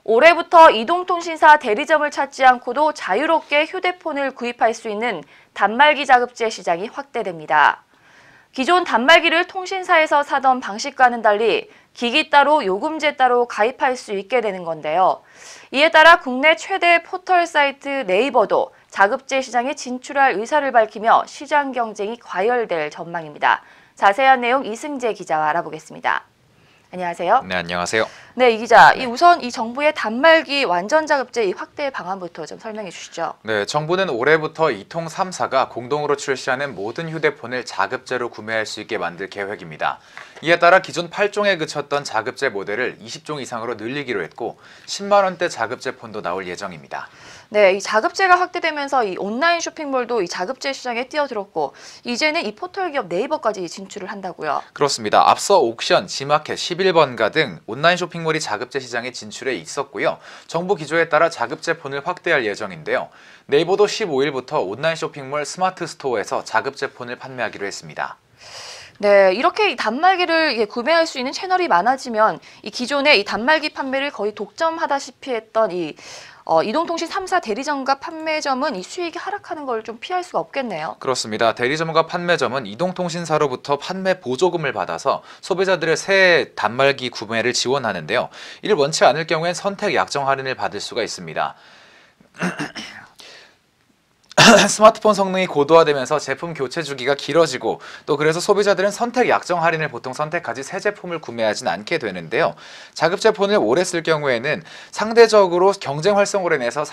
올해부터 이동통신사 대리점을 찾지 않고도 자유롭게 휴대폰을 구입할 수 있는 단말기 자급제 시장이 확대됩니다. 기존 단말기를 통신사에서 사던 방식과는 달리 기기 따로 요금제 따로 가입할 수 있게 되는 건데요. 이에 따라 국내 최대 포털 사이트 네이버도 자급제 시장에 진출할 의사를 밝히며 시장 경쟁이 과열될 전망입니다. 자세한 내용 이승재 기자와 알아보겠습니다. 안녕하세요. 네, 안녕하세요. 네, 이 기자. 우선 이 정부의 단말기 완전 자급제 이 확대 방안부터 좀 설명해 주시죠. 네, 정부는 올해부터 이통 3사가 공동으로 출시하는 모든 휴대폰을 자급제로 구매할 수 있게 만들 계획입니다. 이에 따라 기존 8종에 그쳤던 자급제 모델을 20종 이상으로 늘리기로 했고 10만 원대 자급제 폰도 나올 예정입니다. 네, 이 자급제가 확대되면서 이 온라인 쇼핑몰도 이 자급제 시장에 뛰어들었고 이제는 이 포털 기업 네이버까지 진출을 한다고요. 그렇습니다. 앞서 옥션, 지마켓, 11번가 등 온라인 쇼핑몰이 자급제 시장에 진출해 있었고요. 정부 기조에 따라 자급제 폰을 확대할 예정인데요. 네이버도 15일부터 온라인 쇼핑몰 스마트 스토어에서 자급제 폰을 판매하기로 했습니다. 네, 이렇게 이 단말기를 구매할 수 있는 채널이 많아지면 이 기존의 이 단말기 판매를 거의 독점하다시피 했던 이동통신 3사 대리점과 판매점은 이 수익이 하락하는 걸 좀 피할 수가 없겠네요. 그렇습니다. 대리점과 판매점은 이동통신사로부터 판매 보조금을 받아서 소비자들의 새 단말기 구매를 지원하는데요. 이를 원치 않을 경우엔 선택 약정 할인을 받을 수가 있습니다. 스마트폰 성능이 고도화되면서 제품 교체 주기가 길어지고 또 그래서 소비자들은 선택 약정 할인을 보통 선택하지 새 제품을 구매하진 않게 되는데요. 자급제 폰을 오래 쓸 경우에는 상대적으로 경쟁 활성으로 인해서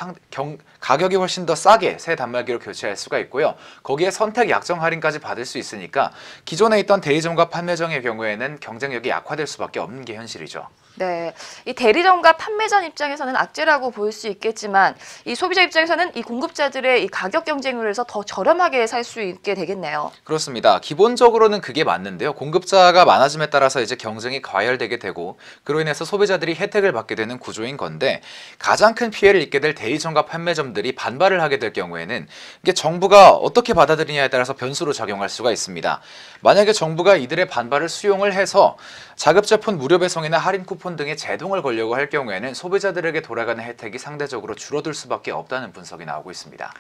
가격이 훨씬 더 싸게 새 단말기로 교체할 수가 있고요. 거기에 선택 약정 할인까지 받을 수 있으니까 기존에 있던 대리점과 판매점의 경우에는 경쟁력이 약화될 수밖에 없는 게 현실이죠. 네, 이 대리점과 판매점 입장에서는 악재라고 보일 수 있겠지만 이 소비자 입장에서는 이 공급자들의 이 가격 경쟁으로 해서 더 저렴하게 살 수 있게 되겠네요. 그렇습니다. 기본적으로는 그게 맞는데요. 공급자가 많아짐에 따라서 이제 경쟁이 과열되게 되고 그로 인해서 소비자들이 혜택을 받게 되는 구조인 건데 가장 큰 피해를 입게 될 대리점과 판매점들이 반발을 하게 될 경우에는 이게 정부가 어떻게 받아들이냐에 따라서 변수로 작용할 수가 있습니다. 만약에 정부가 이들의 반발을 수용을 해서 자급제 폰 무료 배송이나 할인 쿠폰 등의 제동을 걸려고 할 경우에는 소비자들에게 돌아가는 혜택이 상대적으로 줄어들 수밖에 없다는 분석이 나오고 있습니다.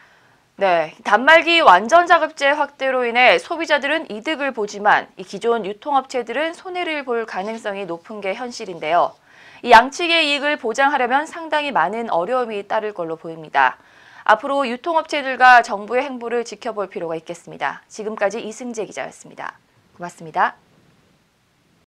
네, 단말기 완전 자급제 확대로 인해 소비자들은 이득을 보지만 이 기존 유통업체들은 손해를 볼 가능성이 높은 게 현실인데요. 이 양측의 이익을 보장하려면 상당히 많은 어려움이 따를 걸로 보입니다. 앞으로 유통업체들과 정부의 행보를 지켜볼 필요가 있겠습니다. 지금까지 이승재 기자였습니다. 고맙습니다.